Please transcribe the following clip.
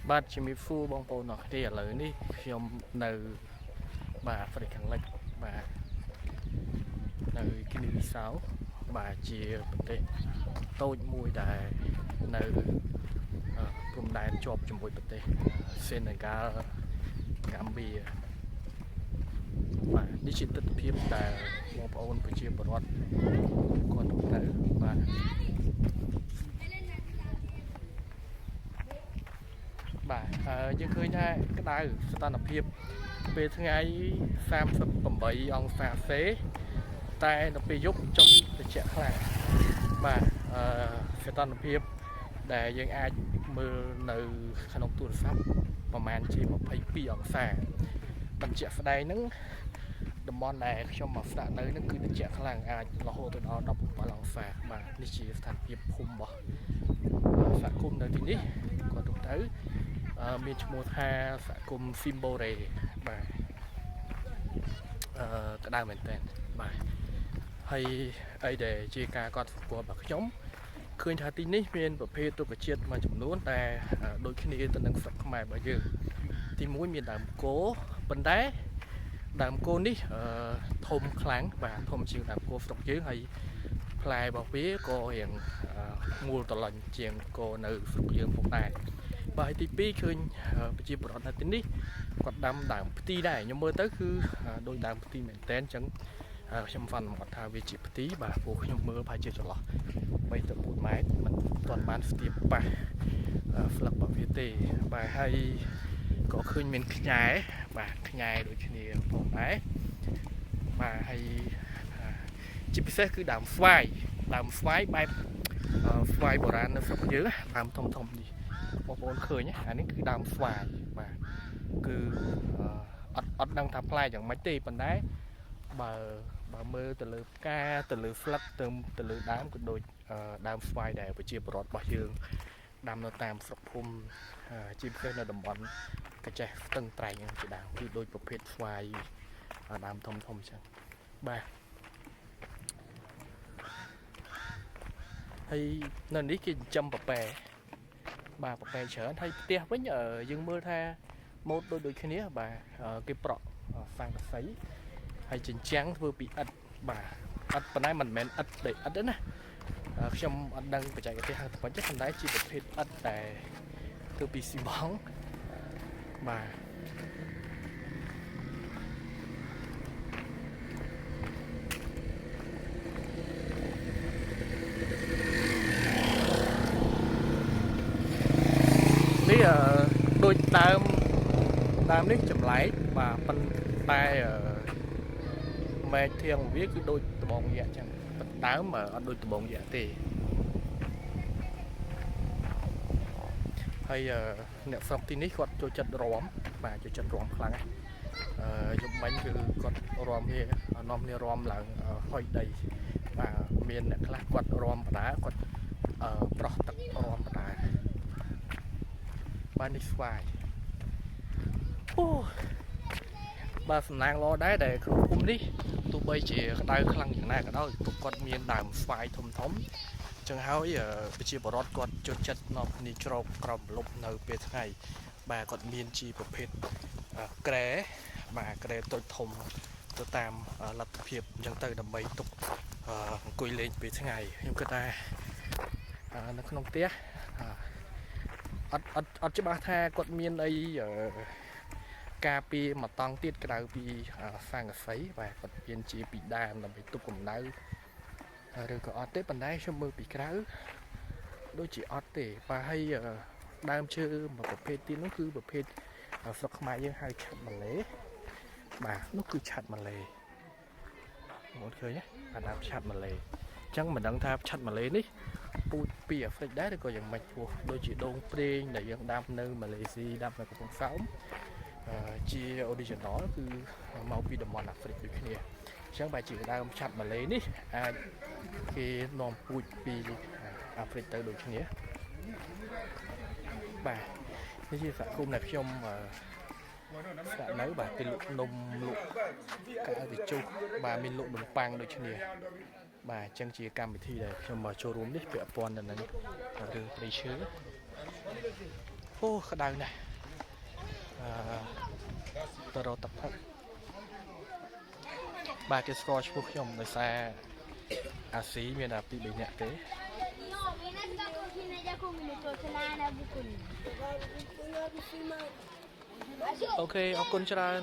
បាទជំរាបសួរបងប្អូនអរគ្នាឥឡូវនេះខ្ញុំនៅបាទអាហ្វ្រិកខាងលិចបាទនៅគីនីវីសាវបាទជាប្រទេសតូចមួយដែលនៅព្រំដែនជាប់ជាមួយប្រទេសសេនេហ្គាល់ហ្គាំប៊ីបាទនេះជាទស្សនវិជ្ជាដែលបងប្អូនប្រជាពលរដ្ឋគាត់ទៅបាទបាទយើងឃើញថាក្តៅស្ថានភាពពេលថ្ងៃ38អង្សាសេតែនៅពេលយប់ចុះត្រជាក់ខ្លាំងបាទស្ថានភាពដែលយើងអាចមើលនៅក្នុងទូរស័ព្ទប្រហែលជា22អង្សាបញ្ជាក់ស្ដែងហ្នឹងតំបន់ដែលខ្ញុំមកស្នាក់នៅហ្នឹងគឺត្រជាក់ខ្លាំងអាចរហូតទៅដល់17អង្សាបាទនេះជាស្ថានភាពភូមិរបស់សហគមន៍នៅទីនេះគាត់ទៅមានឈ្មោះថាសហគមន៍ស៊ីមបូរ៉េបាទក្តៅមែនតើបាទហើយអីដែលជាការកត់សម្គាល់របស់ខ្ញុំឃើញថាទីនេះមានប្រភេទរុក្ខជាតិមួយចំនួនដែលដូចគ្នាទៅនឹងស្រុកខ្មែររបស់យើងទី1មានដើមគោប៉ុន្តែដើមគោនេះធំខ្លាំងបាទធំជាងដើមគោស្រុកយើងហើយផ្លែរបស់វាក៏រៀងមូលត្រឡាញ់ជាងគោនៅស្រុកយើងផងដែរបាទទី2ឃើញប្រជាពលរដ្ឋនៅទីនេះគាត់ដាំដើមផ្ទីដែរខ្ញុំមើលទៅគឺដូចដើមផ្ទីមែនតើអញ្ចឹងខ្ញុំសន្មតថាវាជាផ្ទីបាទព្រោះខ្ញុំមើលប្រហែលជាចន្លោះ3ទៅ4ម៉ែត្រមិនទាន់បានស្ទាបប៉ះស្លឹករបស់វាទេបាទហើយក៏ឃើញមានខ្ញែបាទខ្ញែដូចគ្នាផងដែរបាទហើយជាពិសេសគឺដើមស្វាយបែបស្វាយបុរាណនៅស្រុកយើងដើមធំនេះបងប្អូនឃើញអានេះគឺដើមស្វាយបាទគឺអត់ដឹងថាផ្លែយ៉ាងម៉េចទេប៉ុន្តែបើមើលទៅលើផ្កាទៅលើស្លឹកទៅលើដើមក៏ដូចដើមស្វាយដែលប្រជាពលរដ្ឋរបស់យើងដាំនៅតាមស្រុកភូមិជាពិសេសនៅតំបន់កាចេះស្ទឹងត្រែងជាដើមគឺដូចប្រភេទស្វាយដើមធំអញ្ចឹងបាទហើយនៅនេះគេចិញ្ចឹមពពែបាទពពែច្រើនហើយផ្ទះវិញយើងមើលថាម៉ូដដូចគ្នាបាទគេប្រក់ស័ង្កសីហើយជញ្ជាំងធ្វើពីឥដ្ឋបាទឥដ្ឋប៉ុន្តែមិនមែនឥដ្ឋដីឥដ្ឋទេណាខ្ញុំអត់ដឹងបច្ចេកទេសហៅទៅប៉ុន្តែជាប្រភេទឥដ្ឋដែលធ្វើពីស៊ីម៉ង់បាទនេះដូចដើមនេះចម្លែកបាទប៉ុន្តែមែកធៀងវាគឺដូចត្បូងយក្សចឹងដើមអត់ដូចត្បូងយក្សទេហើយអ្នកស្រុកទីនេះគាត់ចូលចិត្តរាំបាទចូលចិត្តរាំខ្លាំងណាស់យប់មិញគឺគាត់រាំវានាំគ្នារាំឡើងហុយដីបាទមានអ្នកខ្លះគាត់រាំបដាគាត់ប្រោះទឹករាំបដាបាទនេះស្វាយអូបាទសំណាងល្អដែរដែលក្នុងភូមិនេះទោះបីជាក្តៅខ្លាំងយ៉ាងណាក៏ដោយពួកគាត់មានដើមស្វាយធំចឹងហើយប្រជាពលរដ្ឋគាត់ចូលចិត្តនាំគ្នាជ្រកក្រោមម្លប់នៅពេលថ្ងៃបាទគាត់មានជាប្រភេទក្រែបាទក្រែតូចធំទៅតាមលទ្ធភាពអញ្ចឹងទៅដើម្បីទុកអង្គុយលេងពេលថ្ងៃខ្ញុំគិតថានៅក្នុងផ្ទះអត់ច្បាស់ថាគាត់មានអីការពារមកតង់ទៀតក្រៅពីស័ង្កសីបាទគាត់មានជាពីដើមដើម្បីទប់កម្ដៅឬក៏អត់ទេប៉ុន្តែខ្ញុំមើលពីក្រៅដូចជាអត់ទេបាទហើយដើមឈើមួយប្រភេទទៀតនោះគឺប្រភេទស្រុកខ្មែរយើងហៅឆាត់ម៉ាឡេបាទនោះគឺឆាត់ម៉ាឡេបងឃើញទេអាដើមឆាត់ម៉ាឡេអញ្ចឹងមិនដឹងថាឆាត់ម៉ាឡេនេះពូជពីអាហ្វ្រិកដែរឬក៏យ៉ាងម៉េចពោះដូចជាដូងប្រេងដែលយើងដាំនៅម៉ាឡេស៊ីដាំនៅកំពង់សោមជា original គឺមកពីតំបន់អាហ្វ្រិកដូចគ្នាអញ្ចឹងបើជាដើមឆាត់ម៉ាឡេនេះអាចគេនាំពូជពីអាហ្វ្រិកទៅដូចគ្នាបាទនេះជាសហគមន៍ដែលខ្ញុំស្នាក់នៅបាទគេលក់នំលក់កៅអីជុះបាទមានលក់នំប៉័ងដូចគ្នាបាទអញ្ចឹងជាកម្មវិធីដែលខ្ញុំមកចូលរួមនេះពាក់ព័ន្ធទៅនឹងរឿងព្រៃឈើ អូក្តៅណាស់ទៅរកទឹកផឹកបាទគេស្គាល់ឈ្មោះខ្ញុំដោយសារអាស៊ីមានតែ2 3នាក់ទេ No, viene esta cocina ya con minutos, se la dan a Bucun. អូខេអរគុណច្រើន